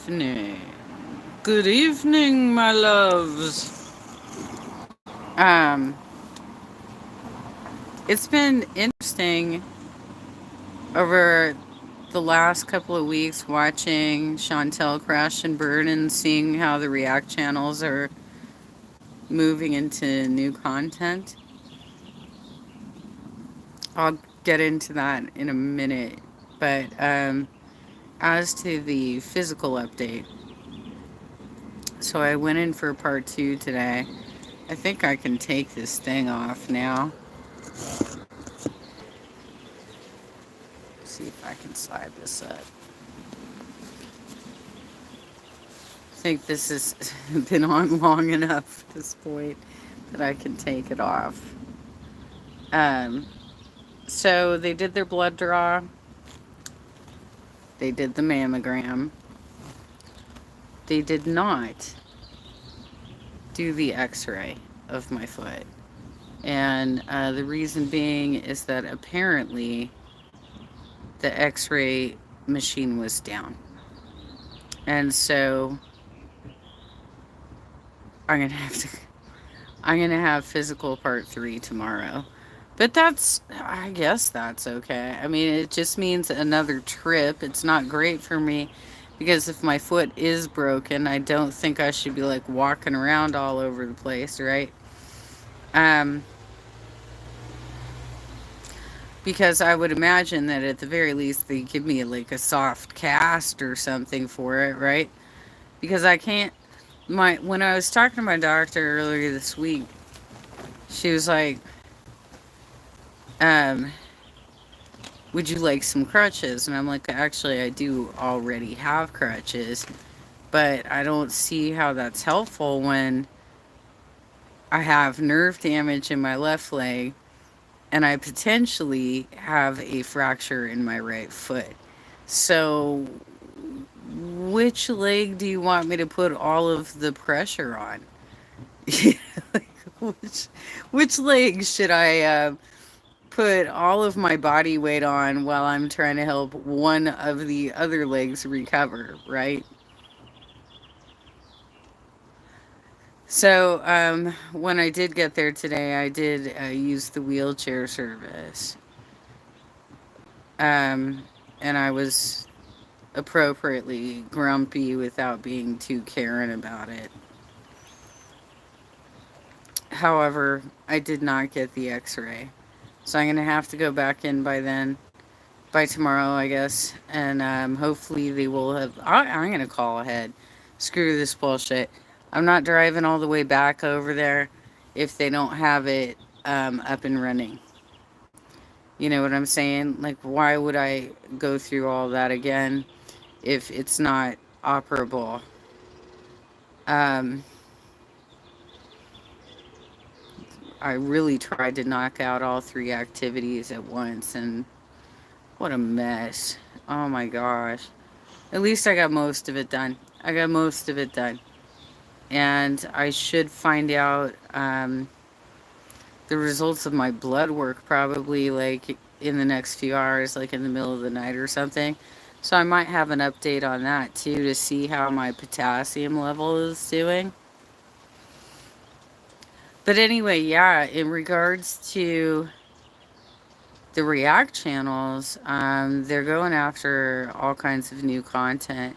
evening. Good evening, my loves. Um, it's been interesting over the last couple of weeks watching Chantel crash and burn and seeing how the React channels are moving into new content. I'll get into that in a minute. But as to the physical update, so I went in for part two today. I think I can take this thing off now. See if I can slide this up. I think this has been on long enough at this point that I can take it off. Um, so they did their blood draw. They did the mammogram. They did not do the x-ray of my foot. And the reason being is that apparently the x-ray machine was down. And so I'm going to have to I'm going to have physical part 3 tomorrow. But I guess that's okay. I mean, it just means another trip. It's not great for me because if my foot is broken, I don't think I should be like walking around all over the place, right? Um, because I would imagine that at the very least they give me like a soft cast or something for it, right? Because I can't. When I was talking to my doctor earlier this week, she was like, um, would you like some crutches? And I'm like, actually, I do already have crutches, but I don't see how that's helpful when I have nerve damage in my left leg and I potentially have a fracture in my right foot. So, which leg do you want me to put all of the pressure on? Like, which leg should I put all of my body weight on while I'm trying to help one of the other legs recover, right? So, when I did get there today, I did use the wheelchair service. Um, and I was appropriately grumpy without being too Karen about it. However, I did not get the x ray. So I'm going to have to go back in by then. By tomorrow, I guess. And hopefully they will have. I'm going to call ahead. Screw this bullshit. I'm not driving all the way back over there if they don't have it up and running. You know what I'm saying? Like, why would I go through all that again if it's not operable? Um, I really tried to knock out all 3 activities at once, and what a mess. Oh my gosh. At least I got most of it done. I got most of it done. And I should find out the results of my blood work probably like in the next few hours, like in the middle of the night or something. So I might have an update on that too to see how my potassium level is doing. But anyway, yeah, in regards to the React channels, they're going after all kinds of new content.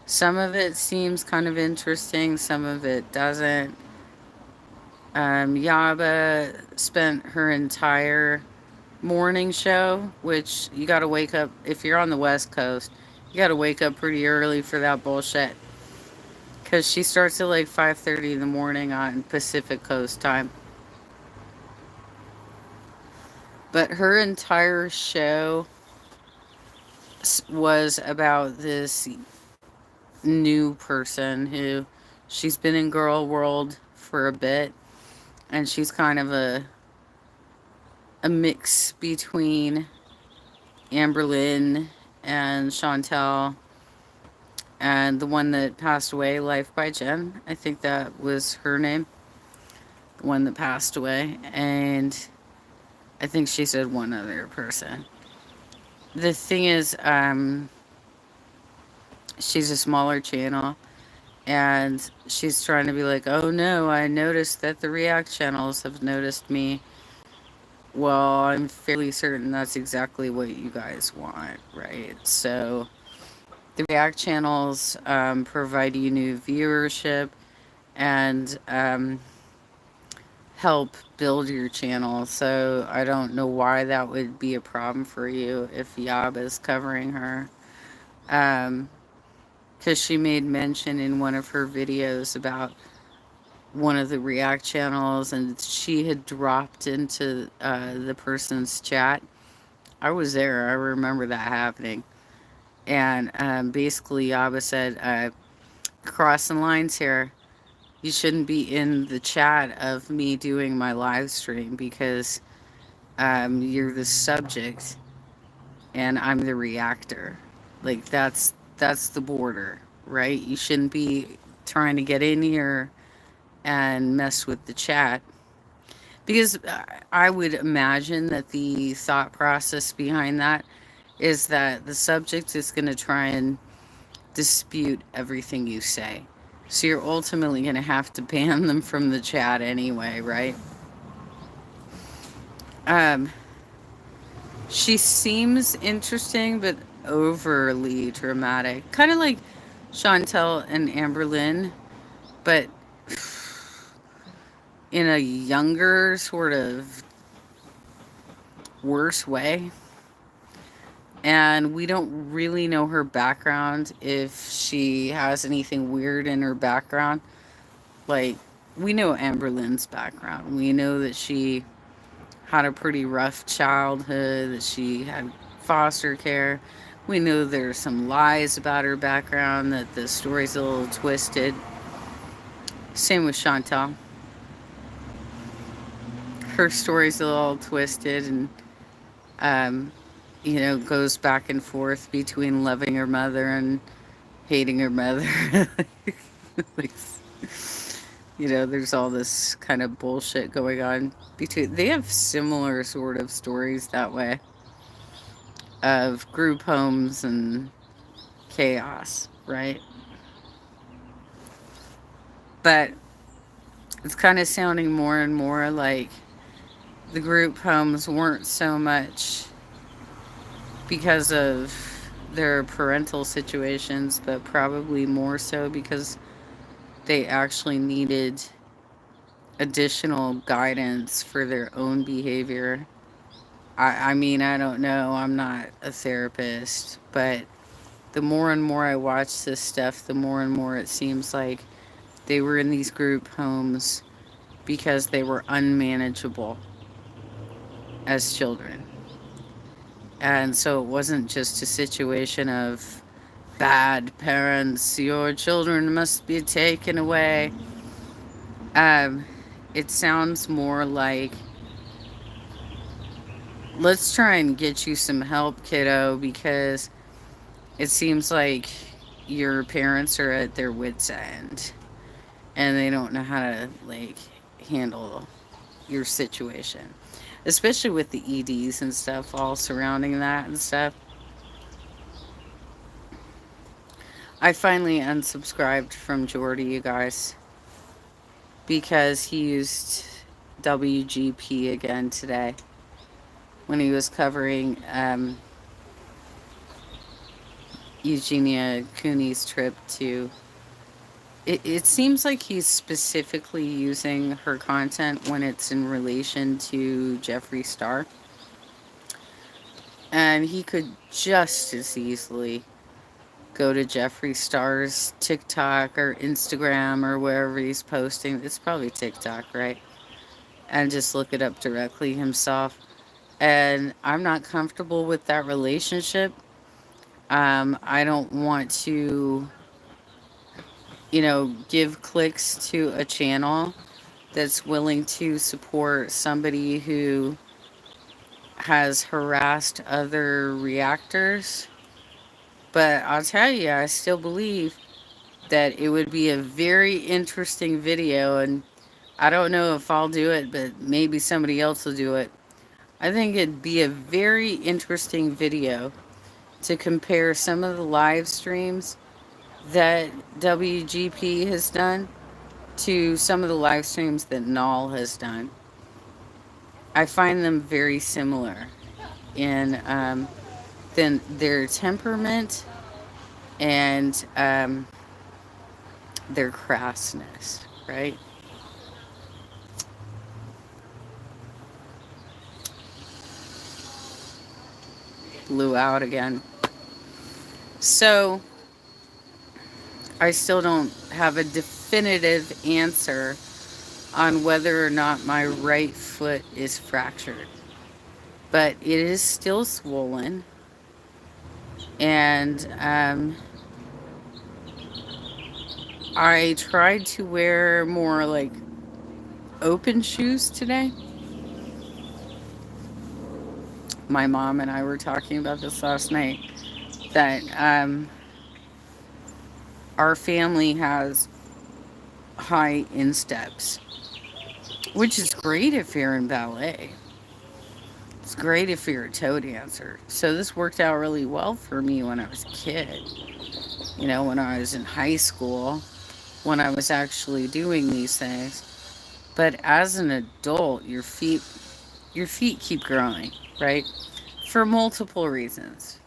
Some of it seems kind of interesting, some of it doesn't. Yaba spent her entire morning show, which you gotta wake up, if you're on the West Coast, you gotta wake up pretty early for that bullshit. Because she starts at like 5:30 in the morning on Pacific Coast time. But her entire show was about this new person who she's been in girl world for a bit, and she's kind of a mix between Amberlynn and Chantel and the one that passed away, Life by Jen. I think that was her name. The one that passed away. And I think she said one other person. The thing is, She's a smaller channel, and she's trying to be like, oh no, I noticed that the React channels have noticed me. Well, I'm fairly certain that's exactly what you guys want, right? So the React channels provide you new viewership and help build your channel. So I don't know why that would be a problem for you if Yab is covering her. Um, because she made mention in one of her videos about one of the React channels, and she had dropped into the person's chat. I was there. I remember that happening. And basically, Yaba said, crossing lines here. You shouldn't be in the chat of me doing my live stream because you're the subject and I'm the reactor. Like that's the border, right? You shouldn't be trying to get in here and mess with the chat because I would imagine that the thought process behind that is that the subject is going to try and dispute everything you say. So you're ultimately going to have to ban them from the chat anyway, right? Um, she seems interesting, but overly dramatic. Kind of like Chantel and Amberlynn, but in a younger, sort of worse way. And we don't really know her background, if she has anything weird in her background. Like, we know Amberlynn's background. We know that she had a pretty rough childhood, that she had foster care. We know there's some lies about her background, that the story's a little twisted. Same with Chantal. Her story's a little twisted and, um, goes back and forth between loving her mother and hating her mother. Like, there's all this kind of bullshit going on between. They have similar sort of stories that way of group homes and chaos, right? But it's kind of sounding more and more like the group homes weren't so much because of their parental situations, but probably more so because they actually needed additional guidance for their own behavior. I mean, I don't know. I'm not a therapist, but the more and more I watch this stuff, the more and more it seems like they were in these group homes because they were unmanageable as children. And so it wasn't just a situation of bad parents, your children must be taken away. Um, it sounds more like, let's try and get you some help, kiddo, because it seems like your parents are at their wits' end and they don't know how to, like, handle your situation, especially with the EDs and stuff all surrounding that and stuff. I finally unsubscribed from Jordy, you guys, because he used WGP again today when he was covering Eugenia Cooney's trip to. It seems like he's specifically using her content when it's in relation to Jeffree Star. And he could just as easily go to Jeffree Star's TikTok or Instagram or wherever he's posting. It's probably TikTok, right? And just look it up directly himself. And I'm not comfortable with that relationship. I don't want to, give clicks to a channel that's willing to support somebody who has harassed other reactors. But I'll tell you, I still believe that it would be a very interesting video, and I don't know if I'll do it, but maybe somebody else will do it. I think it'd be a very interesting video to compare some of the live streams that WGP has done to some of the live streams that Null has done. I find them very similar in then their temperament and their crassness, right? Blew out again. So I still don't have a definitive answer on whether or not my right foot is fractured, but it is still swollen. And I tried to wear more like open shoes today. My mom and I were talking about this last night, that our family has high insteps, which is great if you're in ballet. It's great if you're a toe dancer. So this worked out really well for me when I was a kid. You know, when I was in high school, when I was actually doing these things. But as an adult, your feet keep growing, right? For multiple reasons.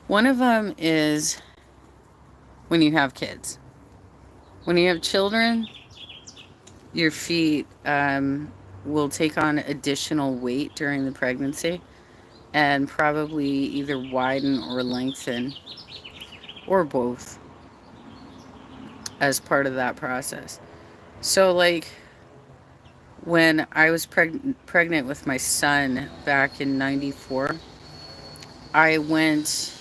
One of them is when you have kids. When you have children, your feet will take on additional weight during the pregnancy and probably either widen or lengthen or both as part of that process. So, like, when I was pregnant with my son back in 94, I went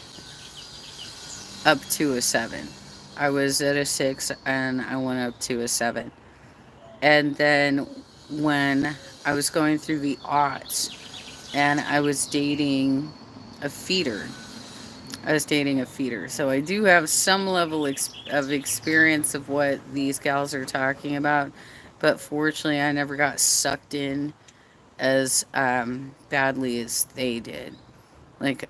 up to a 7. I was at a 6 and I went up to a 7. And then when I was going through the aughts and I was dating a feeder, so I do have some level of experience of what these gals are talking about. But fortunately, I never got sucked in as badly as they did. Like,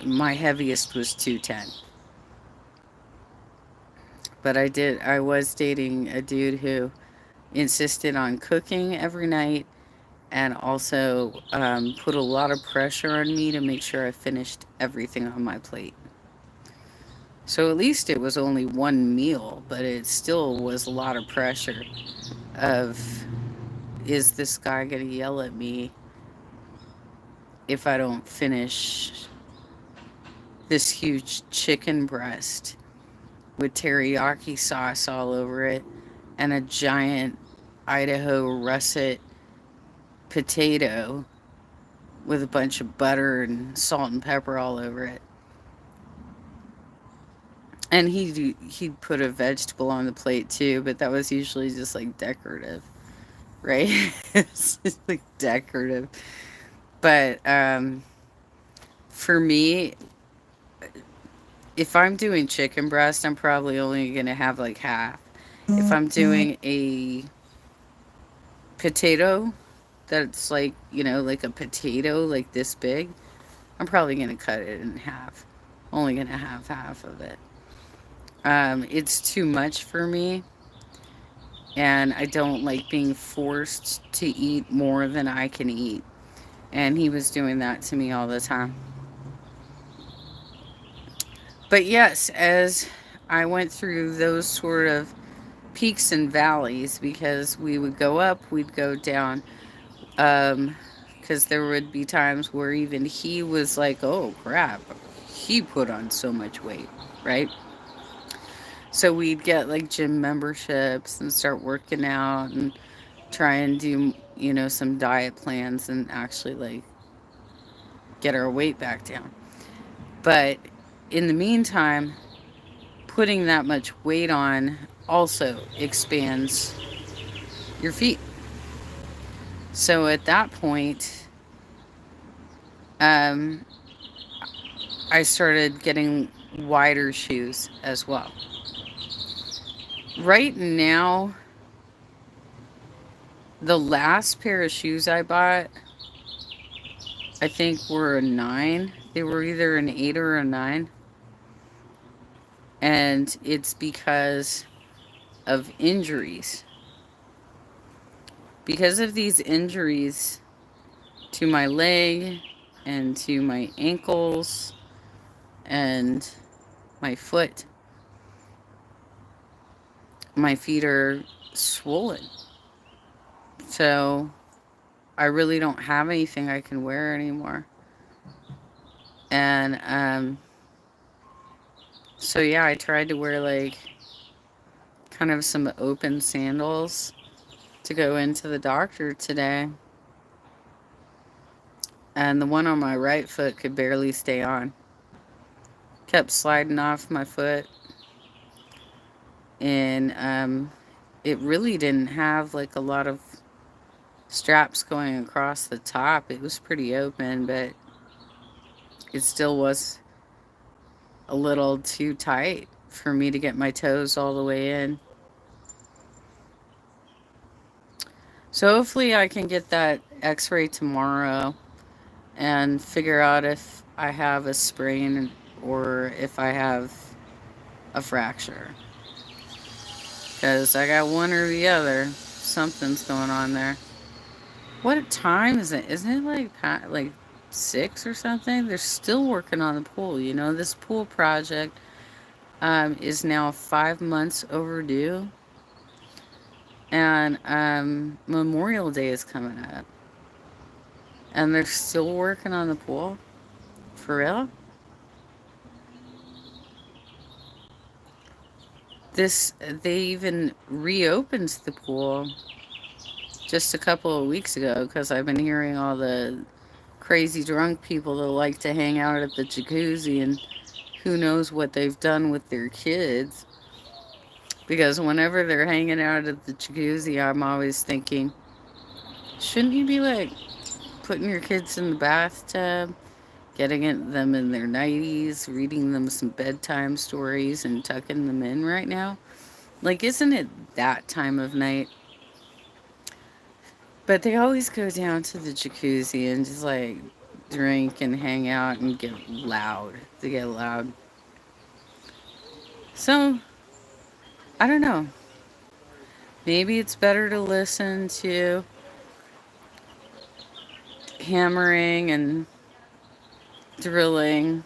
my heaviest was 210. But I was dating a dude who insisted on cooking every night and also put a lot of pressure on me to make sure I finished everything on my plate. So at least it was only one meal, but it still was a lot of pressure of, is this guy going to yell at me if I don't finish this huge chicken breast with teriyaki sauce all over it and a giant Idaho russet potato with a bunch of butter and salt and pepper all over it. And he'd put a vegetable on the plate too, but that was usually just like decorative, right? It's just like decorative. But for me, if I'm doing chicken breast, I'm probably only gonna have like half. If I'm doing a potato that's like, like a potato like this big, I'm probably gonna cut it in half. Only gonna have half of it. It's too much for me, and I don't like being forced to eat more than I can eat. And he was doing that to me all the time. But yes, as I went through those sort of peaks and valleys, because we would go up, we'd go down. Because there would be times where even he was like, oh crap, he put on so much weight, right? So we'd get like gym memberships and start working out and try and do, some diet plans and actually like get our weight back down. But in the meantime, putting that much weight on also expands your feet. So at that point, um, I started getting wider shoes as well. Right now, the last pair of shoes I bought, I think were a 9. They were either an 8 or a 9. And it's because of injuries. Because of these injuries to my leg and to my ankles and my foot, my feet are swollen. So I really don't have anything I can wear anymore. And so yeah, I tried to wear like kind of some open sandals to go into the doctor today. And the one on my right foot could barely stay on. Kept sliding off my foot. And it really didn't have like a lot of straps going across the top. It was pretty open, but it still was a little too tight for me to get my toes all the way in. So hopefully I can get that x-ray tomorrow and figure out if I have a sprain or if I have a fracture. Because I got one or the other. Something's going on there. What time is it? Isn't it like 6 or something? They're still working on the pool. You know, this pool project is now 5 months overdue. And Memorial Day is coming up. And they're still working on the pool? For real? They even reopened the pool just a couple of weeks ago because I've been hearing all the crazy drunk people that like to hang out at the jacuzzi, and who knows what they've done with their kids. Because whenever they're hanging out at the jacuzzi, I'm always thinking, shouldn't you be like putting your kids in the bathtub, getting them in their nighties, reading them some bedtime stories, and tucking them in right now? Like, isn't it that time of night? But they always go down to the jacuzzi and just like drink and hang out and get loud. They get loud. So, I don't know. Maybe it's better to listen to hammering and drilling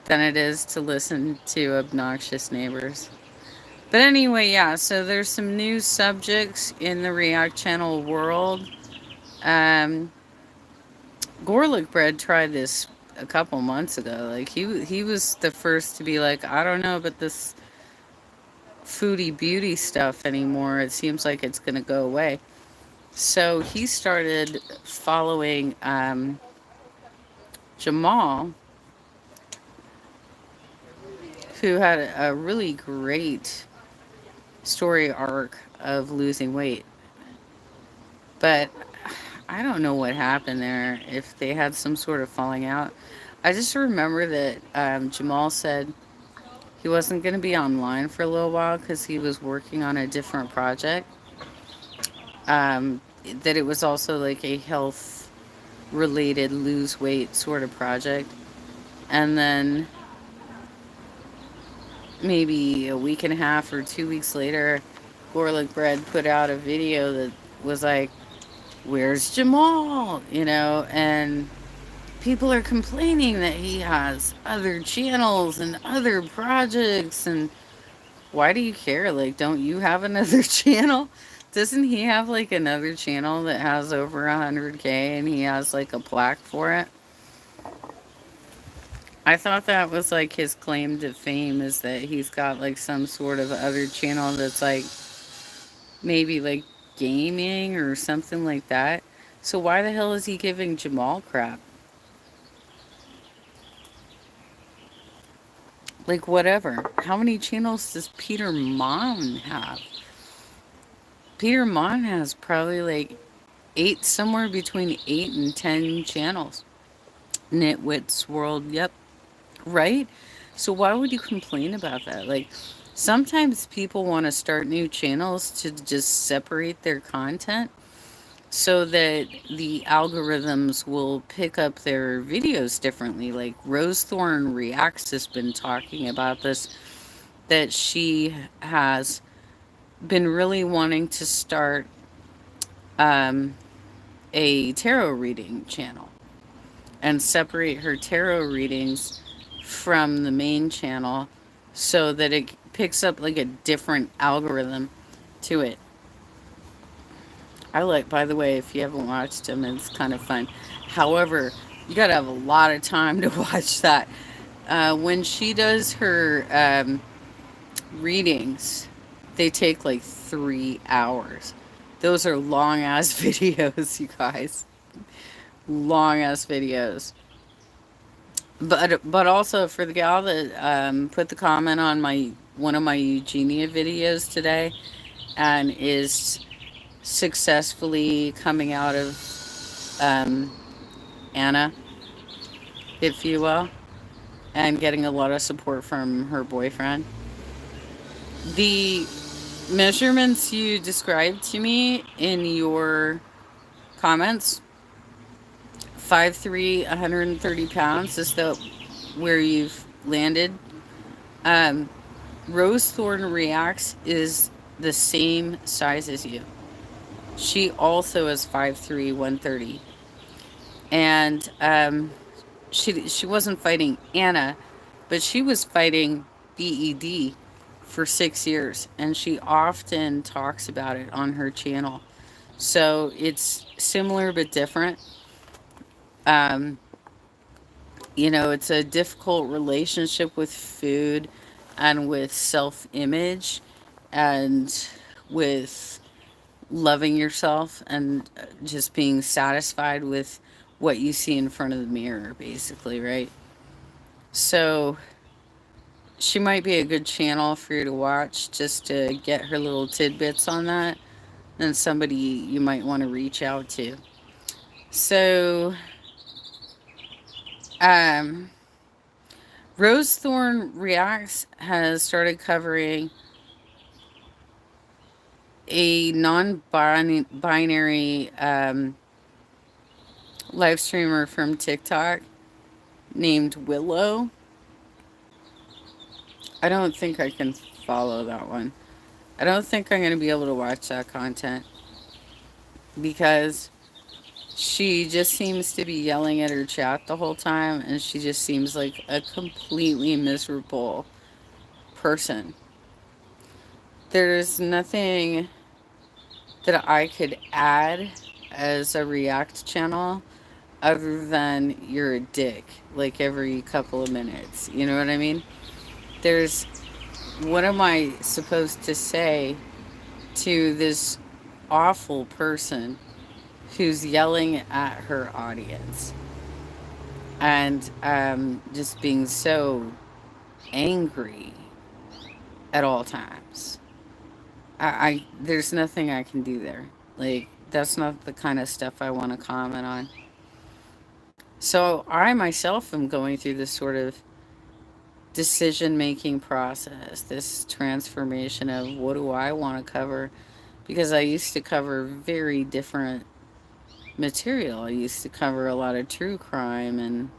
than it is to listen to obnoxious neighbors. But anyway, yeah, so there's some new subjects in the React Channel world. Um, Gorlick Bread tried this a couple months ago. Like he was the first to be like, I don't know about this foodie beauty stuff anymore. It seems like it's gonna go away. So he started following Jamal, who had a really great story arc of losing weight. But I don't know what happened there, if they had some sort of falling out. I just remember that Jamal said he wasn't going to be online for a little while because he was working on a different project. That it was also like a health related lose weight sort of project. And then maybe a week and a half or 2 weeks later, Gorlick Bread put out a video that was like, where's Jamal? You know, and people are complaining that he has other channels and other projects. And why do you care? Like, don't you have another channel? Doesn't he have like another channel that has over 100K and he has like a plaque for it? I thought that was like his claim to fame, is that he's got like some sort of other channel that's like maybe like gaming or something like that. So why the hell is he giving Jamal crap? Like, whatever. How many channels does Peter Mon have? Peter Mon has probably like 8, somewhere between 8 and 10 channels. Nitwits World, yep. Right? So why would you complain about that? Like, sometimes people want to start new channels to just separate their content. so that the algorithms will pick up their videos differently. Like Rose Thorn Reacts has been talking about this, that she has been really wanting to start um, a tarot reading channel and separate her tarot readings from the main channel so that it picks up like a different algorithm to it. I like, by the way, if you haven't watched them, it's kind of fun. However, you got to have a lot of time to watch that. When she does her readings, they take like 3 hours. Those are long ass videos, you guys. Long ass videos. But also for the gal that put the comment on my one of my Eugenia videos today and is successfully coming out of Anna, if you will, and getting a lot of support from her boyfriend. The measurements you described to me in your comments, 5'3", 130 pounds, is that where you've landed? Um, Rose Thorn Reacts is the same size as you. She also is 5'3", 130. And she wasn't fighting Anna, but she was fighting BED for 6 years, and she often talks about it on her channel. So it's similar but different. Um, it's a difficult relationship with food and with self image and with loving yourself and just being satisfied with what you see in front of the mirror, basically, right? So she might be a good channel for you to watch just to get her little tidbits on that, and somebody you might want to reach out to. So, um, Rose Thorn Reacts has started covering a non binary live streamer from TikTok named Willow. I don't think I can follow that one. I don't think I'm going to be able to watch that content because she just seems to be yelling at her chat the whole time, and she just seems like a completely miserable person. There's nothing that I could add as a React channel other than you're a dick, like every couple of minutes. You know what I mean? There's what am I supposed to say to this awful person who's yelling at her audience and just being so angry at all times? I there's nothing I can do there. Like that's not the kind of stuff I want to comment on. So I myself am going through this sort of decision making process, this transformation of what do I want to cover, because I used to cover very different material. I used to cover a lot of true crime and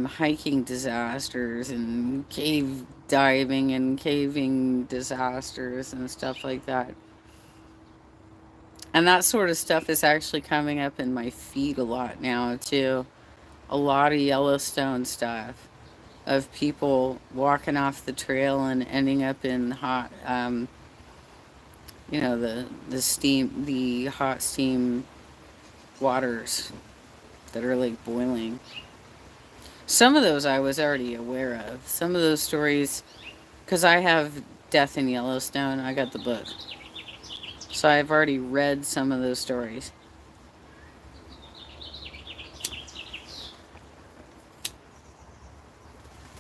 hiking disasters and cave diving and caving disasters and stuff like that. And that sort of stuff is actually coming up in my feed a lot now, too. A lot of Yellowstone stuff of people walking off the trail and ending up in hot, the hot steam waters that are like boiling. Some of those I was already aware of. Some of those stories, because I have Death in Yellowstone, I got the book. So I've already read some of those stories.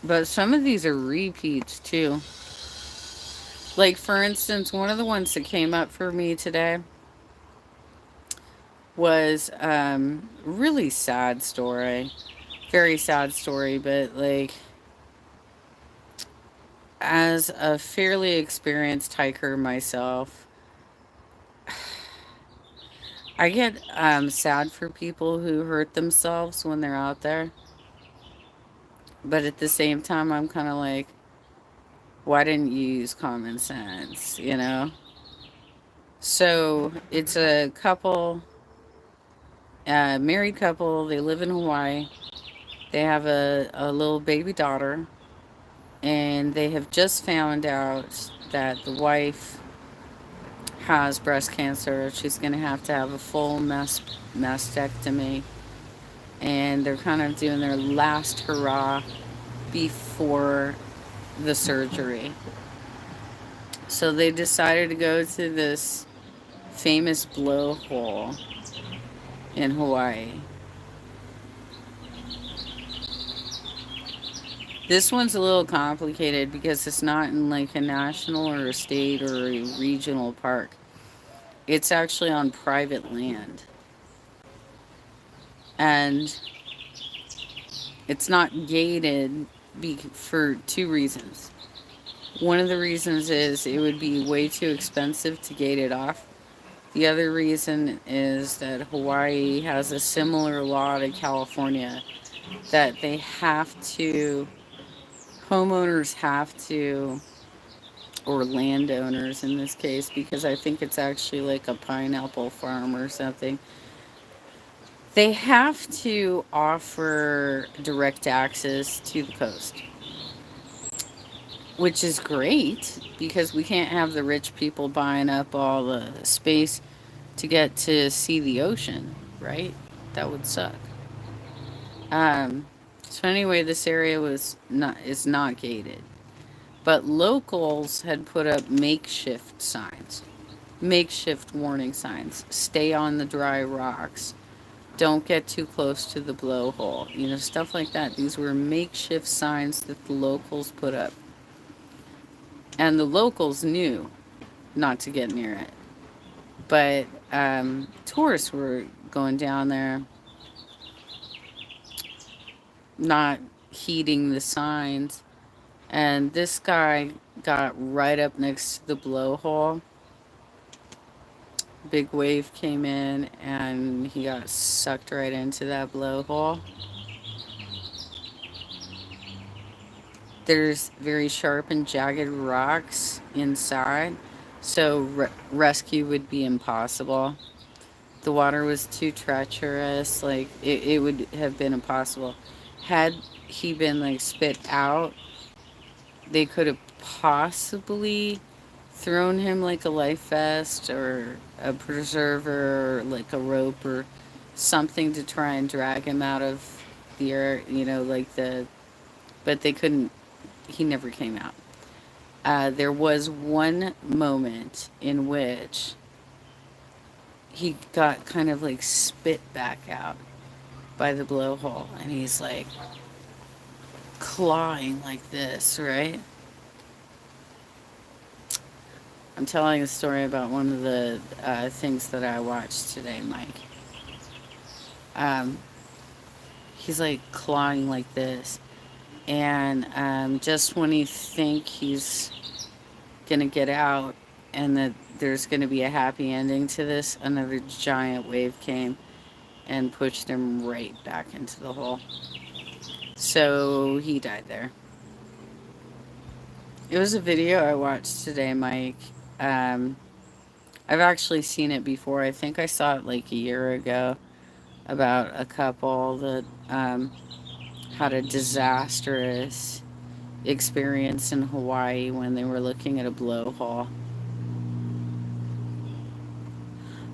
But some of these are repeats too. Like, for instance, one of the ones that came up for me today was really sad story. Very sad story, but like, as a fairly experienced hiker myself, I get sad for people who hurt themselves when they're out there, but at the same time, I'm kind of like, why didn't you use common sense, you know? So it's a couple, a married couple. They live in Hawaii. They have a little baby daughter, and they have just found out that the wife has breast cancer. She's going to have a full mastectomy, and they're kind of doing their last hurrah before the surgery. So they decided to go to this famous blowhole in Hawaii. This one's a little complicated because it's not in like a national or a state or a regional park. It's actually on private land. And it's not gated for two reasons. One of the reasons is it would be way too expensive to gate it off. The other reason is that Hawaii has a similar law to California that they have to, homeowners have to, or landowners in this case, because I think it's actually like a pineapple farm or something. They have to offer direct access to the coast, which is great because we can't have the rich people buying up all the space to get to see the ocean, right? That would suck. So anyway, this area was not is not gated, but locals had put up makeshift warning signs. Stay on the dry rocks. Don't get too close to the blowhole. You know, stuff like that. These were makeshift signs that the locals put up. And the locals knew not to get near it. But tourists were going down there, not heeding the signs. And this guy got right up next to the blowhole. Big wave came in and he got sucked right into that blowhole. There's very sharp and jagged rocks inside, so rescue would be impossible. The water was too treacherous, like it would have been impossible. Had he been like spit out, they could have possibly thrown him like a life vest or a preserver or like a rope or something to try and drag him out of the air, you know, like the, but they couldn't, he never came out. There was one moment in which he got kind of like spit back out by the blowhole, and he's like clawing like this, right? I'm telling a story about one of the things that I watched today, Mike. Um, he's like clawing like this, and just when you think he's gonna get out and that there's gonna be a happy ending to this, another giant wave came and pushed him right back into the hole. So he died there. It was a video I watched today, Mike. Um, I've actually seen it before. I think I saw it like a year ago about a couple that had a disastrous experience in Hawaii when they were looking at a blowhole.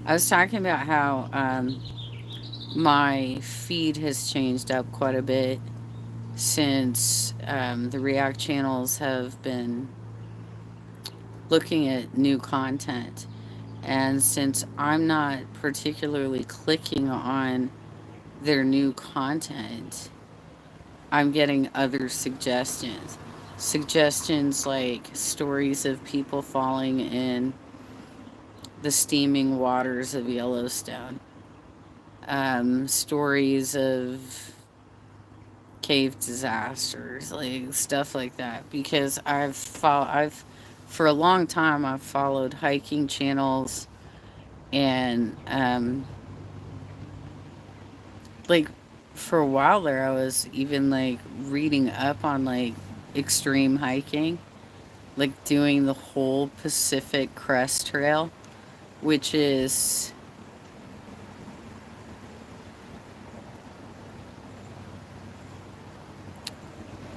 I was talking about how my feed has changed up quite a bit since the React channels have been looking at new content. And since I'm not particularly clicking on their new content, I'm getting other suggestions. Suggestions like stories of people falling in the steaming waters of Yellowstone, stories of cave disasters, like stuff like that. Because I've for a long time I've followed hiking channels and Like, for a while there, I was even like reading up on like extreme hiking, like doing the whole Pacific Crest Trail, which is,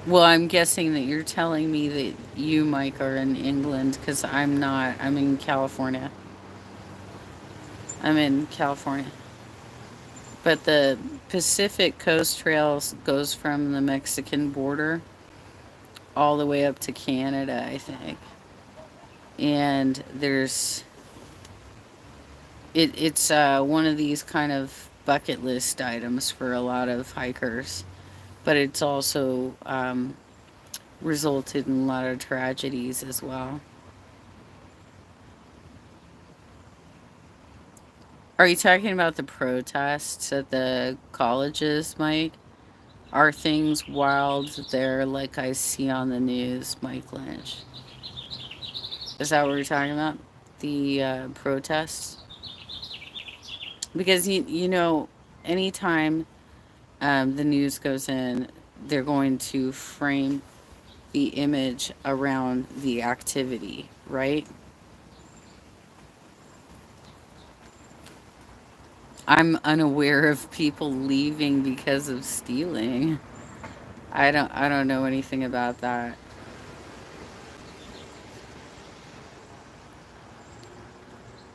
well, I'm guessing that you're telling me that you, Mike, are in England because I'm not. I'm in California. I'm in California. But the Pacific Coast Trails goes from the Mexican border all the way up to Canada, I think. And it's one of these kind of bucket list items for a lot of hikers, but it's also resulted in a lot of tragedies as well. Are you talking about the protests at the colleges, Mike? Are things wild there like I see on the news, Mike Lynch? Is that what we're talking about? The protests? Because anytime the news goes in, they're going to frame the image around the activity, right? I'm unaware of people leaving because of stealing. I don't know anything about that.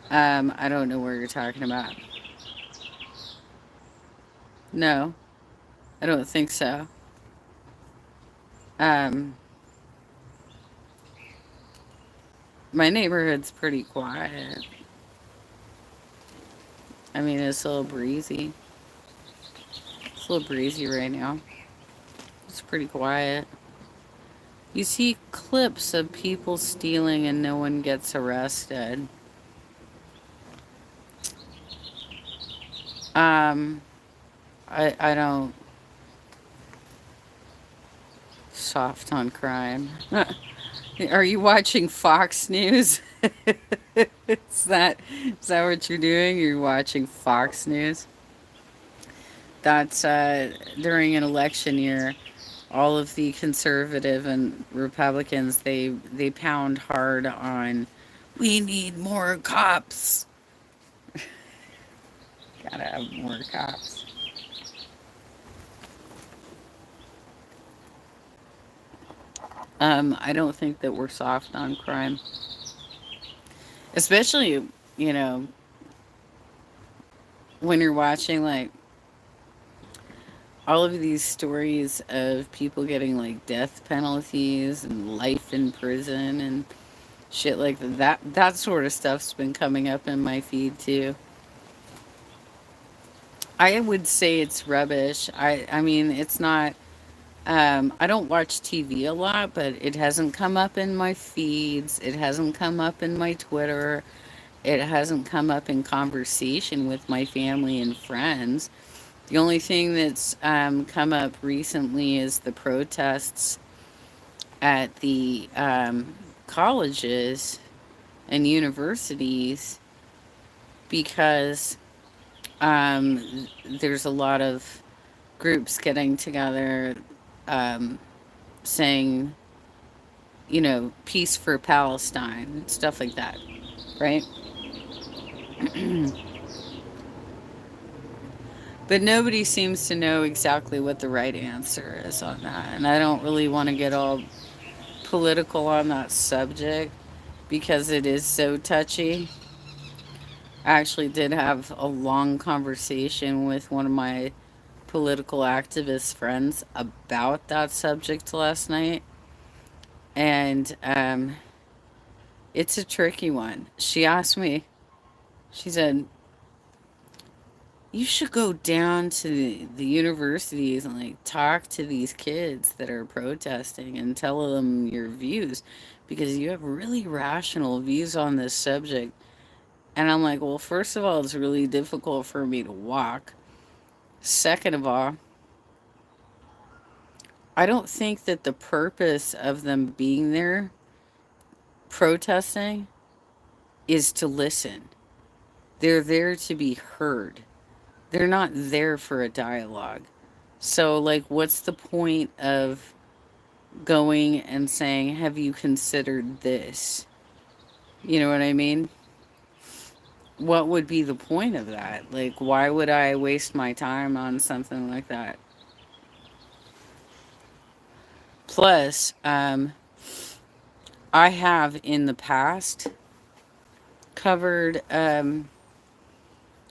I don't know where you're talking about. No, I don't think so. Um, my neighborhood's pretty quiet. I mean, it's a little breezy. It's a little breezy right now. It's pretty quiet. You see clips of people stealing and no one gets arrested. Um, I don't soft on crime. Are you watching Fox News? Is that what you're doing? You're watching Fox News? That's during an election year. All of the conservative and Republicans, they pound hard on, we need more cops. Gotta have more cops. I don't think that we're soft on crime, especially you know when you're watching like all of these stories of people getting like death penalties and life in prison and shit like that. That sort of stuff's been coming up in my feed too. I would say it's rubbish. I mean, it's not. I don't watch TV a lot, but it hasn't come up in my feeds. It hasn't come up in my Twitter. It hasn't come up in conversation with my family and friends. The only thing that's come up recently is the protests at the colleges and universities because there's a lot of groups getting together um, saying, peace for Palestine, stuff like that, right? But nobody seems to know exactly what the right answer is on that. And I don't really want to get all political on that subject because it is so touchy. I actually did have a long conversation with one of my political activist friends about that subject last night. And it's a tricky one. She asked me, she said, you should go down to the universities and like talk to these kids that are protesting and tell them your views because you have really rational views on this subject. And I'm like, well, first of all, it's really difficult for me to walk. Second of all, I don't think that the purpose of them being there protesting is to listen. They're there to be heard. They're not there for a dialogue. So, like, what's the point of going and saying, "Have you considered this?" You know what I mean? What would be the point of that? Like, why would I waste my time on something like that? Plus, I have in the past covered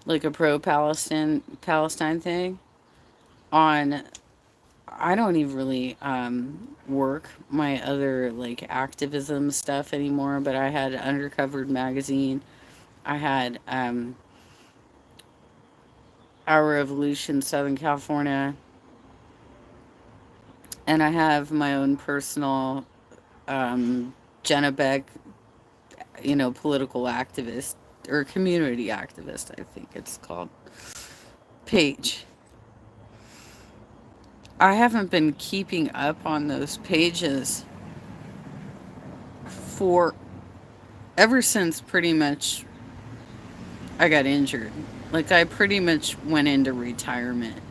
like a pro Palestine thing on. I don't even really work my other like activism stuff anymore, but I had Undercovered Magazine. I had Our Revolution Southern California, and I have my own personal Jenna Beck, political activist or community activist, I think it's called, page. I haven't been keeping up on those pages for ever since pretty much I got injured. Like, I pretty much went into retirement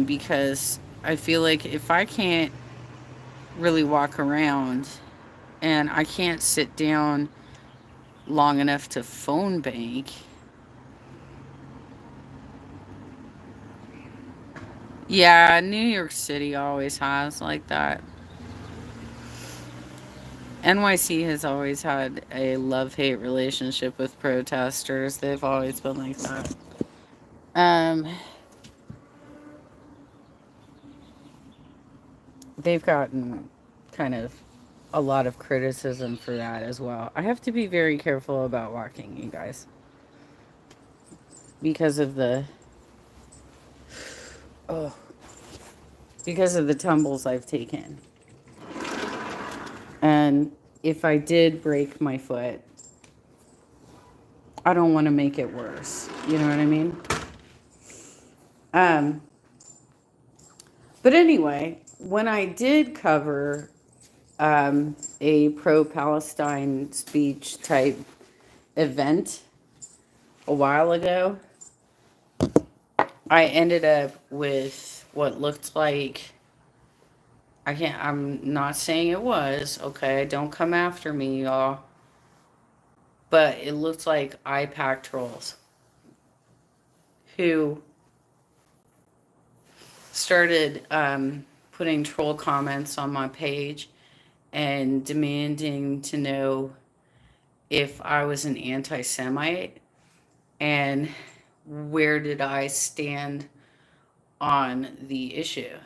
because I feel like if I can't really walk around and I can't sit down long enough to phone bank. Yeah, New York City always has like that. NYC has always had a love hate relationship with protesters. They've always been like that. Um, they've gotten kind of a lot of criticism for that as well. I have to be very careful about walking, you guys, because of the oh, because of the tumbles I've taken. And if I did break my foot, I don't want to make it worse. You know what I mean? Um, but anyway, when I did cover a pro Palestine speech type event a while ago, I ended up with what looked like I'm not saying it was, okay? Don't come after me, y'all. But it looked like IPAC trolls who started putting troll comments on my page and demanding to know if I was an anti Semite and where did I stand on the issue.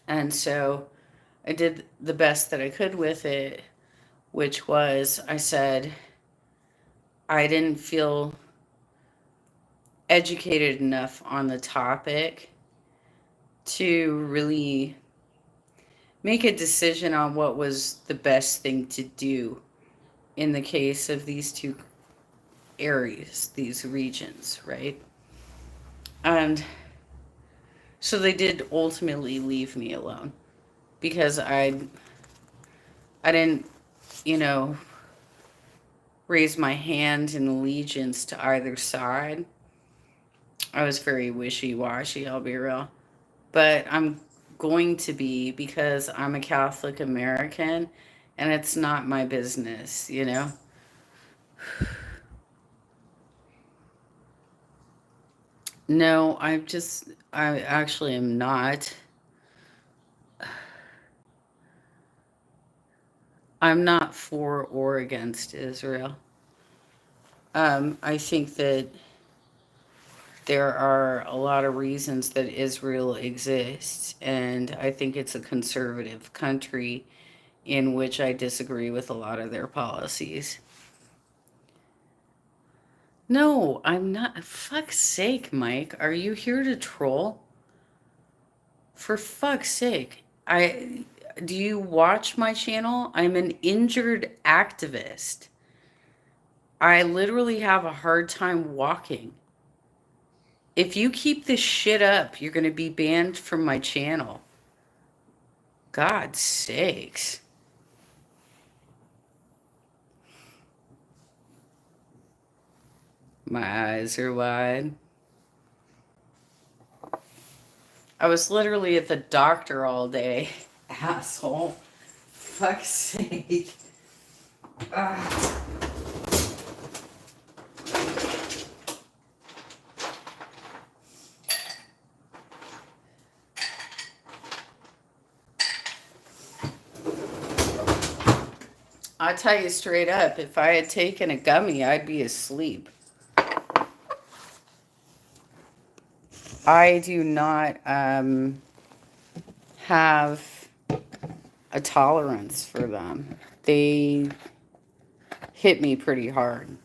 And so I did the best that I could with it, which was I said I didn't feel educated enough on the topic to really make a decision on what was the best thing to do in the case of these two areas, these regions, right? And so they did ultimately leave me alone because I didn't, you know, raise my hand in allegiance to either side. I was very wishy-washy, I'll be real. But I'm going to be because I'm a Catholic American and it's not my business, you know? No, I actually am not. I'm not for or against Israel. I think that there are a lot of reasons that Israel exists, and I think it's a conservative country in which I disagree with a lot of their policies. No, I'm not. Fuck's sake, Mike. Are you here to troll? For fuck's sake. Do you watch my channel? I'm an injured activist. I literally have a hard time walking. If you keep this shit up, you're going to be banned from my channel. God's sakes. My eyes are wide. I was literally at the doctor all day. Asshole. Fuck's sake. Ah. I'll tell you straight up, if I had taken a gummy, I'd be asleep. I do not have a tolerance for them. They hit me pretty hard.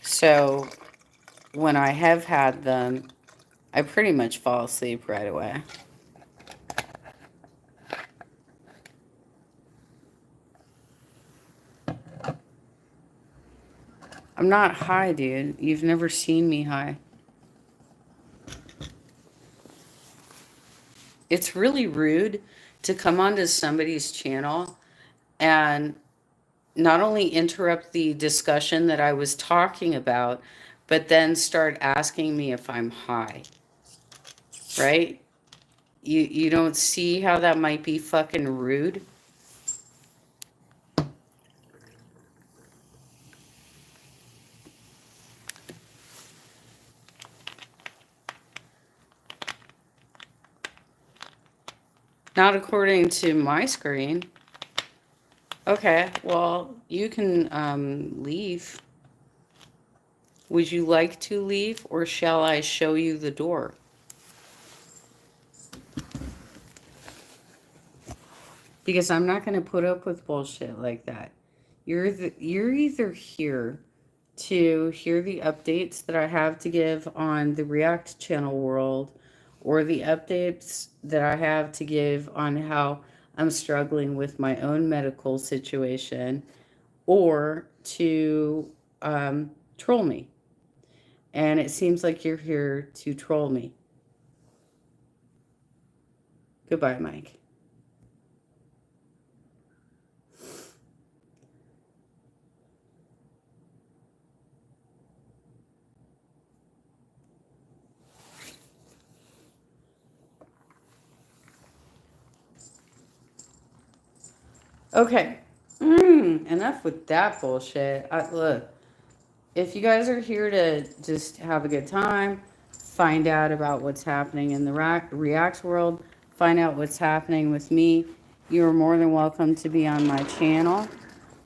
So when I have had them, I pretty much fall asleep right away. I'm not high, dude. You've never seen me high. It's really rude to come onto somebody's channel and not only interrupt the discussion that I was talking about, but then start asking me if I'm high. Right? You don't see how that might be fucking rude? Not according to my screen. Okay, well, you can leave. Would you like to leave, or shall I show you the door? Because I'm not going to put up with bullshit like that. You're either here to hear the updates that I have to give on the React channel world, or the updates that I have to give on how I'm struggling with my own medical situation, or to troll me. And it seems like you're here to troll me. Goodbye, Mike. Okay. Enough with that bullshit. Look, if you guys are here to just have a good time, find out about what's happening in the React world, find out what's happening with me, you're more than welcome to be on my channel.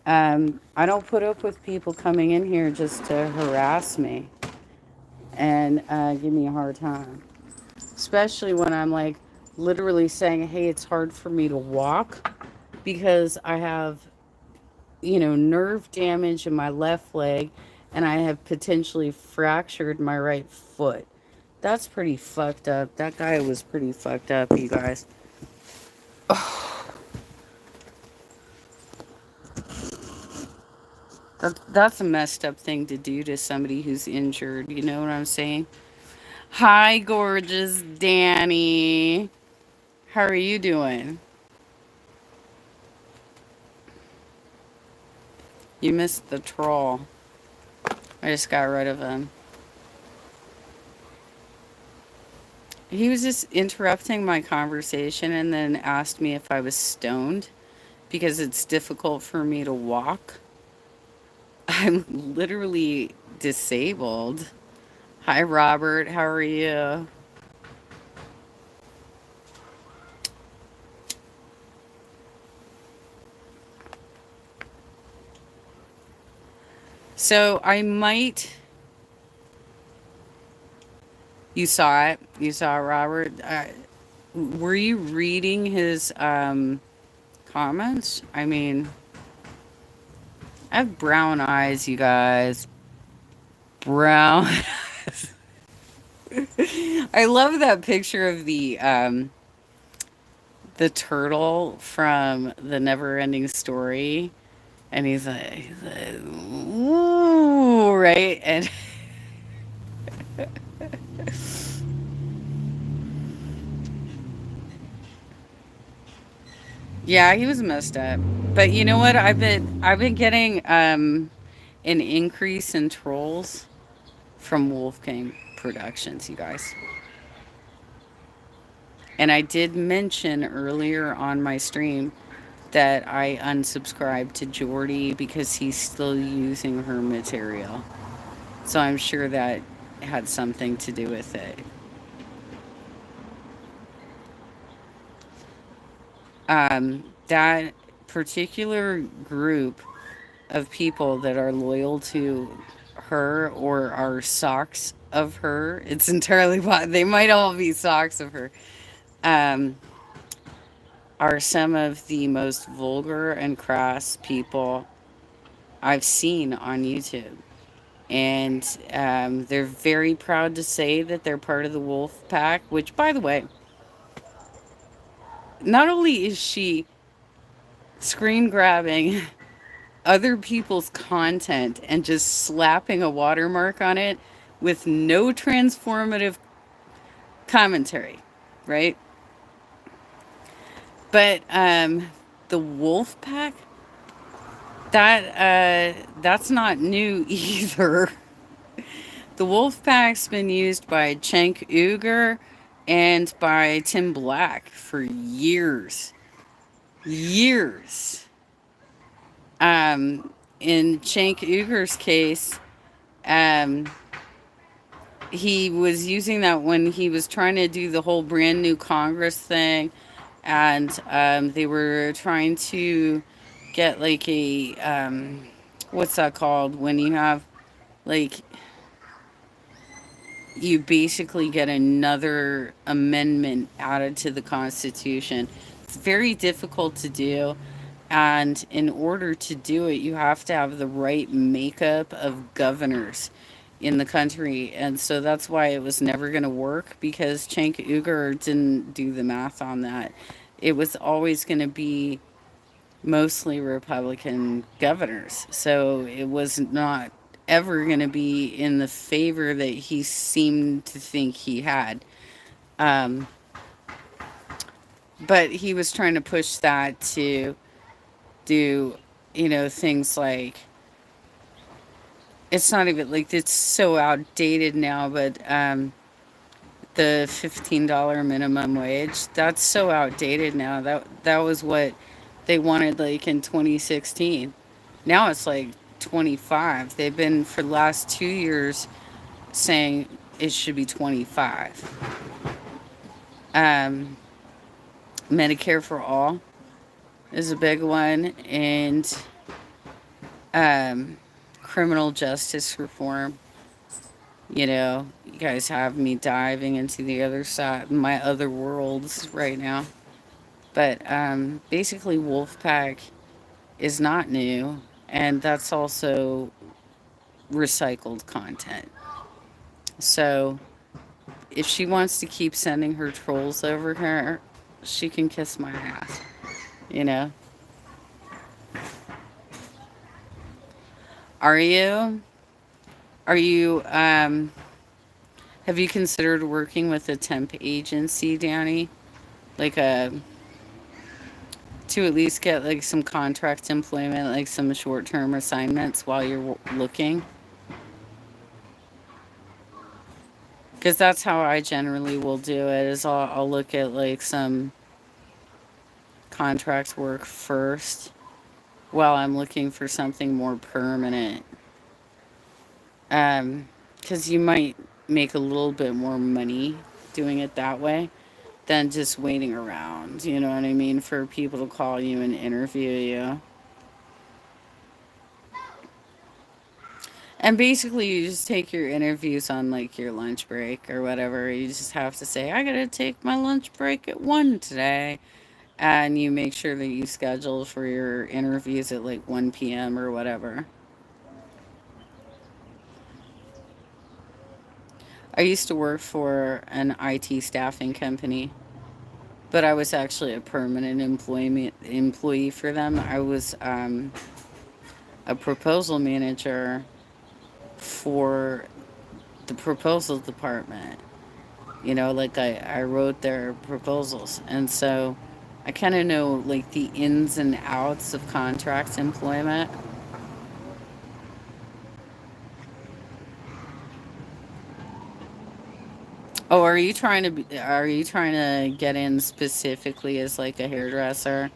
I don't put up with people coming in here just to harass me and give me a hard time. Especially when I'm like literally saying, hey, it's hard for me to walk because I have, nerve damage in my left leg and I have potentially fractured my right foot. That's pretty fucked up. That guy was pretty fucked up, you guys. That's a messed up thing to do to somebody who's injured. You know what I'm saying? Hi, gorgeous Danny. How are you doing? You missed the troll. I just got rid of him. He was just interrupting my conversation and then asked me if I was stoned because it's difficult for me to walk. I'm literally disabled. Hi, Robert. How are you? So I might. You saw it. You saw it, Robert. Were you reading his comments? I mean, I have brown eyes, you guys. Brown. I love that picture of the turtle from the Never Ending Story, and he's like ooh, right, and yeah, he was messed up. But you know what? I've been getting an increase in trolls from Wolfgang Productions, you guys. And I did mention earlier on my stream that I unsubscribed to Jordy because he's still using her material. So I'm sure that had something to do with it. That particular group of people that are loyal to her or are socks of her, it's entirely they might all be socks of her, um, are some of the most vulgar and crass people I've seen on YouTube. And they're very proud to say that they're part of the wolf pack, which, by the way, not only is she screen grabbing other people's content and just slapping a watermark on it with no transformative commentary, right? But the wolf pack, that's not new either. The wolf pack's been used by Cenk Uygur and by Tim Black for years. Years. In Cenk Uygur's case, um, he was using that when he was trying to do the whole brand new Congress thing, and they were trying to get like a what's that called when you have like you basically get another amendment added to the Constitution. It's very difficult to do. And in order to do it, you have to have the right makeup of governors in the country. And so that's why it was never going to work because Cenk Uygur didn't do the math on that. It was always going to be mostly Republican governors. So it was not ever going to be in the favor that he seemed to think he had. Um, but he was trying to push that to do, things like it's not even like it's so outdated now, but the $15 minimum wage, that's so outdated now. That was what they wanted like in 2016. Now it's like 25. They've been for the last 2 years saying it should be 25. Um, Medicare for all is a big one, and um, criminal justice reform. You guys have me diving into the other side, my other worlds right now. But basically, Wolfpack is not new, and that's also recycled content. So if she wants to keep sending her trolls over her, she can kiss my ass. You know? Are you? Are you, have you considered working with a temp agency, Danny? Like to at least get like some contract employment, like some short term assignments while you're looking? Because that's how I generally will do it. Is I'll look at like some contract work first while I'm looking for something more permanent. Because you might make a little bit more money doing it that way than just waiting around. You know what I mean? For people to call you and interview you. And basically, you just take your interviews on like your lunch break or whatever. You just have to say, I gotta take my lunch break at 1 today. And you make sure that you schedule for your interviews at like 1 p.m. or whatever. I used to work for an IT staffing company, but I was actually a permanent employee for them. I was a proposal manager for the proposal department. Like I wrote their proposals. And so I kind of know like the ins and outs of contract employment. Oh, are you trying to get in specifically as like a hairdresser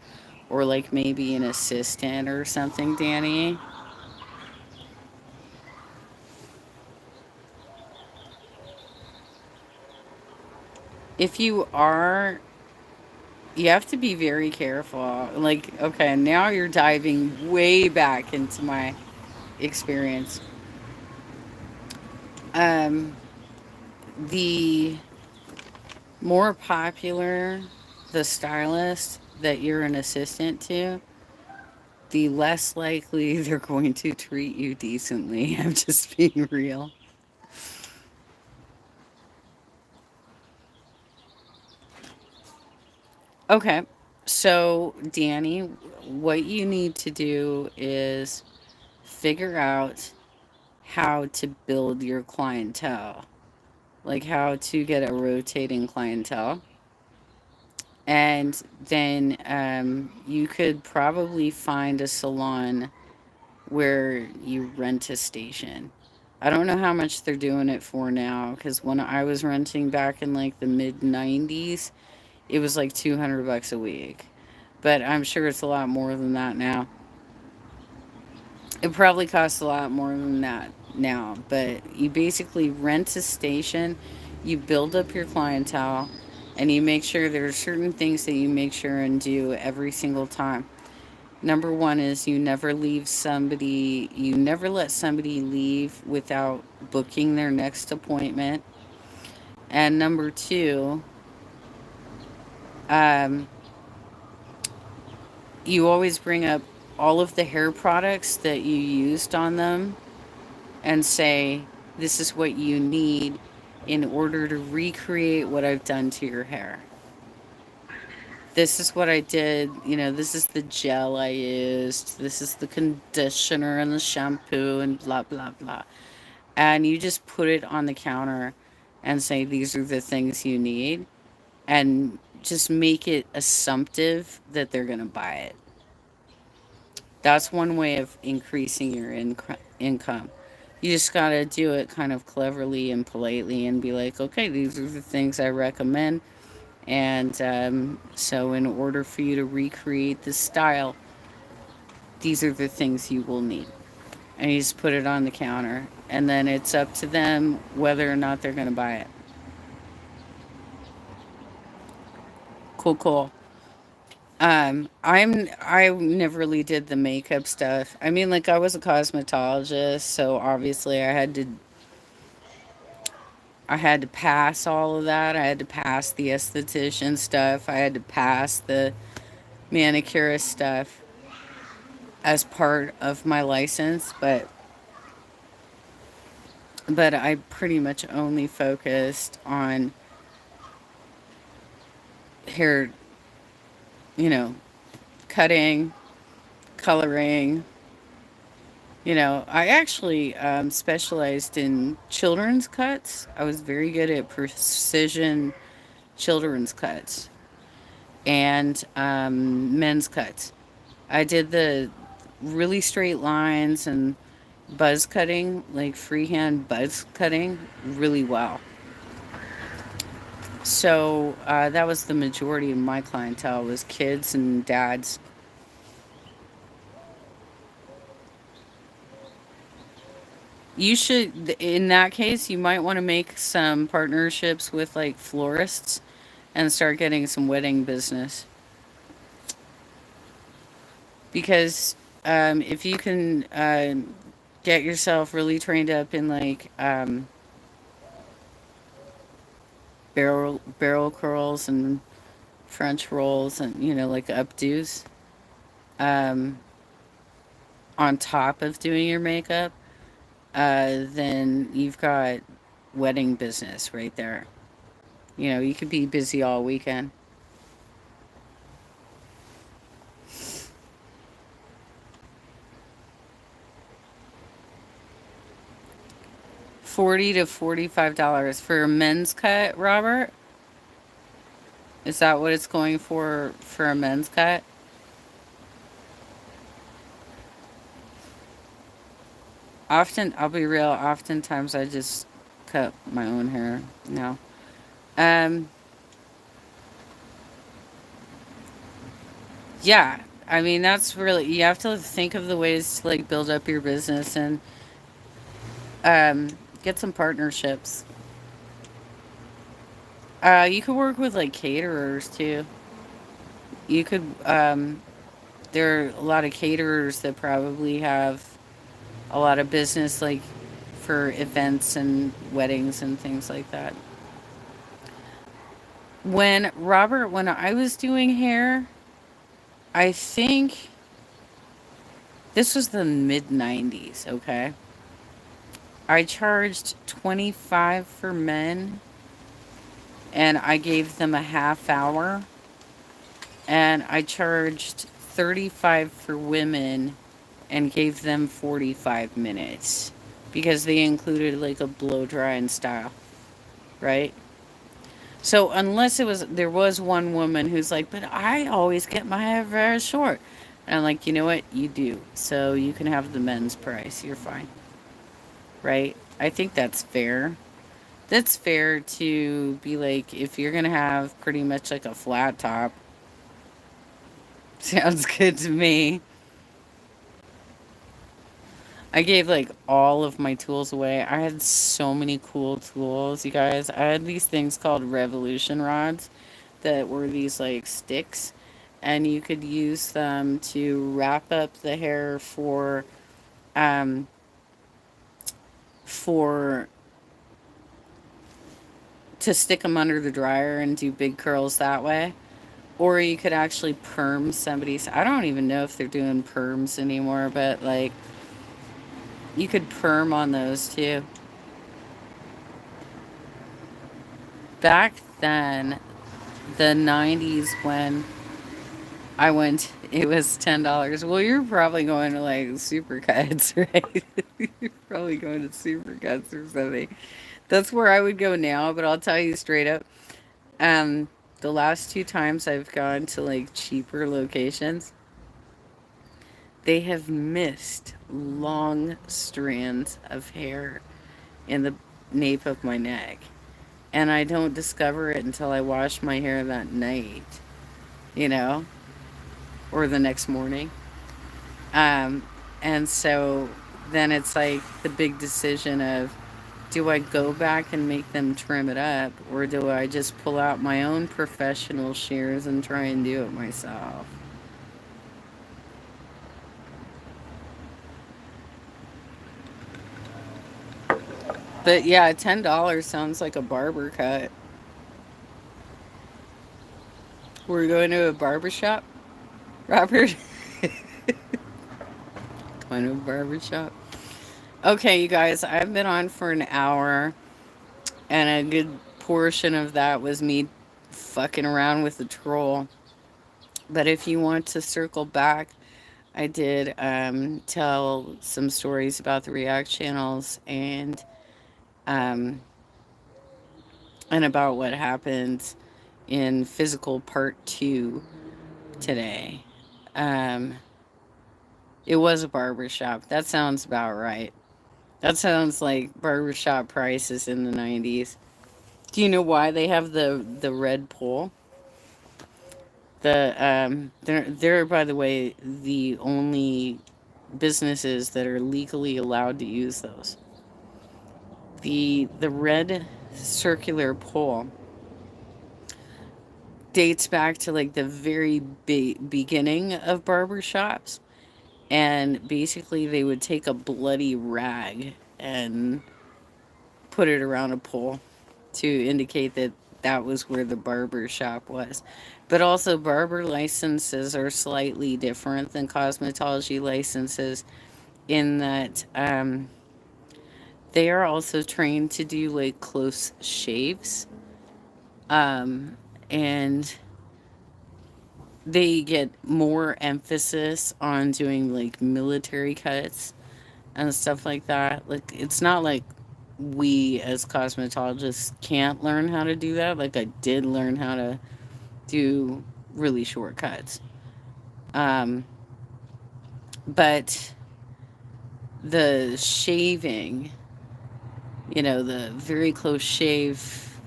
or like maybe an assistant or something, Danny? If you are, you have to be very careful. Like, okay, now you're diving way back into my experience. Um, the more popular the stylist that you're an assistant to, the less likely they're going to treat you decently. I'm just being real. Okay. So, Danny, what you need to do is figure out how to build your clientele, like how to get a rotating clientele. And then you could probably find a salon where you rent a station. I don't know how much they're doing it for now because when I was renting back in like the mid 90s, it was like 200 bucks a week. But I'm sure it's a lot more than that now. It probably costs a lot more than that now, but you basically rent a station, you build up your clientele, and you make sure there are certain things that you make sure and do every single time. Number one is you never let somebody leave without booking their next appointment. And number two, um, you always bring up all of the hair products that you used on them and say, this is what you need in order to recreate what I've done to your hair. This is what I did. This is the gel I used. This is the conditioner and the shampoo and blah, blah, blah. And you just put it on the counter and say, these are the things you need. And just make it assumptive that they're going to buy it. That's one way of increasing your income. You just got to do it kind of cleverly and politely and be like, okay, these are the things I recommend. And so, in order for you to recreate the style, these are the things you will need. And you just put it on the counter. And then it's up to them whether or not they're going to buy it. Cool, cool. I never really did the makeup stuff. I mean, like I was a cosmetologist, so obviously I had to pass all of that. I had to pass the esthetician stuff. I had to pass the manicurist stuff as part of my license, but I pretty much only focused on hair, you know, cutting, coloring. I actually specialized in children's cuts. I was very good at precision children's cuts and men's cuts. I did the really straight lines and buzz cutting, like freehand buzz cutting, really well. So that was the majority of my clientele was kids and dads. You should, in that case, you might want to make some partnerships with like florists and start getting some wedding business. Because if you can get yourself really trained up in like barrel curls and French rolls and like updos, um, on top of doing your makeup, then you've got wedding business right there. You could be busy all weekend. 40 to $45 for a men's cut, Robert. Is that what it's going for a men's cut? Often, I'll be real. Oftentimes, I just cut my own hair now. Um, yeah, I mean that's really, you have to think of the ways to like build up your business and get some partnerships. You could work with like caterers too. You could there are a lot of caterers that probably have a lot of business like for events and weddings and things like that. When I was doing hair, I think this was the mid 90s, okay? I charged 25 for men and I gave them a half hour, and I charged 35 for women and gave them 45 minutes because they included like a blow dry and style, right? So unless it was, there was one woman who's like, but I always get my hair very short. And I'm like, you know what? You do. So you can have the men's price. You're fine. Right? I think that's fair. That's fair to be like, if you're going to have pretty much like a flat top, sounds good to me. I gave like all of my tools away. I had so many cool tools, you guys. I had these things called revolution rods that were these like sticks, and you could use them to wrap up the hair um for to stick them under the dryer and do big curls that way. Or you could actually perm somebody's. I don't even know if they're doing perms anymore, but like you could perm on those too. Back then, the 90s, when I went, it was $10. Well, you're probably going to like Supercuts, right? You're probably going to Supercuts or something. That's where I would go now, but I'll tell you straight up. Um, the last two times I've gone to like cheaper locations, they have missed long strands of hair in the nape of my neck. And I don't discover it until I wash my hair that night, you know, or the next morning. Um, and so then it's like the big decision of, do I go back and make them trim it up, or do I just pull out my own professional shears and try and do it myself? But yeah, $10 sounds like a barber cut. We're going to a barber shop, Robert. Going to a barber shop. Okay, you guys, I've been on for an hour, and a good portion of that was me fucking around with the troll. But if you want to circle back, I did tell some stories about the React channels, um, and about what happened in physical part two today. Um, it was a barbershop. That sounds about right. That sounds like barbershop prices in the 90s. Do you know why they have the red pole? They're by the way the only businesses that are legally allowed to use those. The red circular pole dates back to like the very beginning of barbershops, and basically they would take a bloody rag and put it around a pole to indicate that that was where the barber shop was. But also, barber licenses are slightly different than cosmetology licenses in that they are also trained to do like close shaves. And they get more emphasis on doing like military cuts and stuff like that. Like, it's not like we as cosmetologists can't learn how to do that. Like, I did learn how to do really short cuts. Um, but the shaving, the very close shave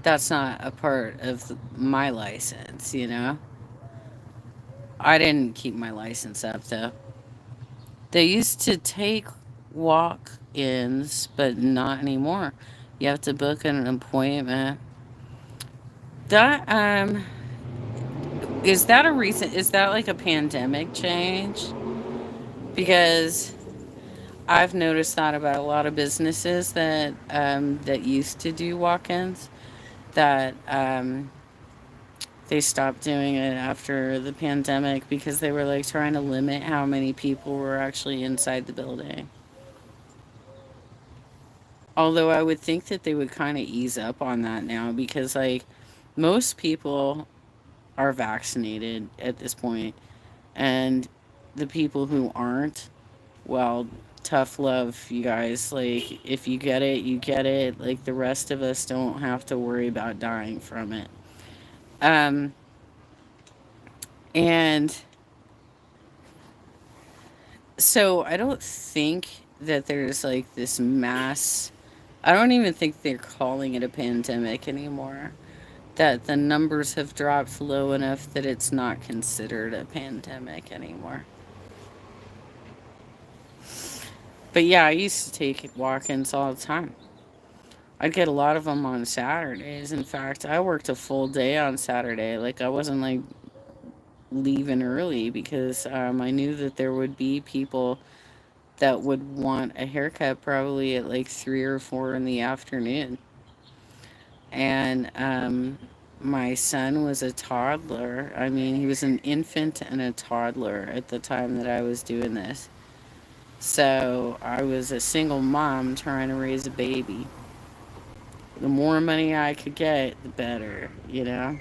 That's not a part of my license, you know? I didn't keep my license up though. They used to take walk ins, but not anymore. You have to book an appointment. That, is that a recent, is that like a pandemic change? Because I've noticed that about a lot of businesses that used to do walk-ins, that they stopped doing it after the pandemic because they were like trying to limit how many people were actually inside the building. Although I would think that they would kind of ease up on that now because like most people are vaccinated at this point, and the people who aren't, well, tough love, you guys. Like, if you get it, you get it. Like, the rest of us don't have to worry about dying from it. Um, and so I don't think that there's like this mass. I don't even think they're calling it a pandemic anymore. That the numbers have dropped low enough that it's not considered a pandemic anymore. But yeah, I used to take walk ins all the time. I'd get a lot of them on Saturdays. In fact, I worked a full day on Saturday. Like, I wasn't like leaving early because I knew that there would be people that would want a haircut probably at like 3 or 4 in the afternoon. And my son was a toddler. I mean, he was an infant and a toddler at the time that I was doing this. So I was a single mom trying to raise a baby. The more money I could get, the better, you know?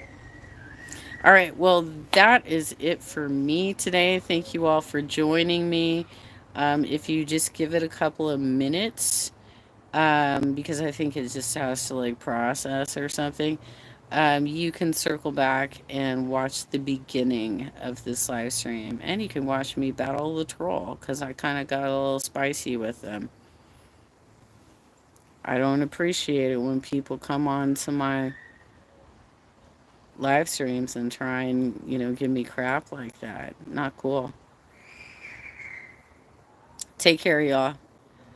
All right, well, that is it for me today. Thank you all for joining me. If you just give it a couple of minutes, because I think it just has to like process or something, you can circle back and watch the beginning of this live stream. And you can watch me battle the troll because I kind of got a little spicy with them. I don't appreciate it when people come on to my live streams and try and, give me crap like that. Not cool. Take care, y'all.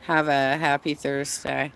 Have a happy Thursday.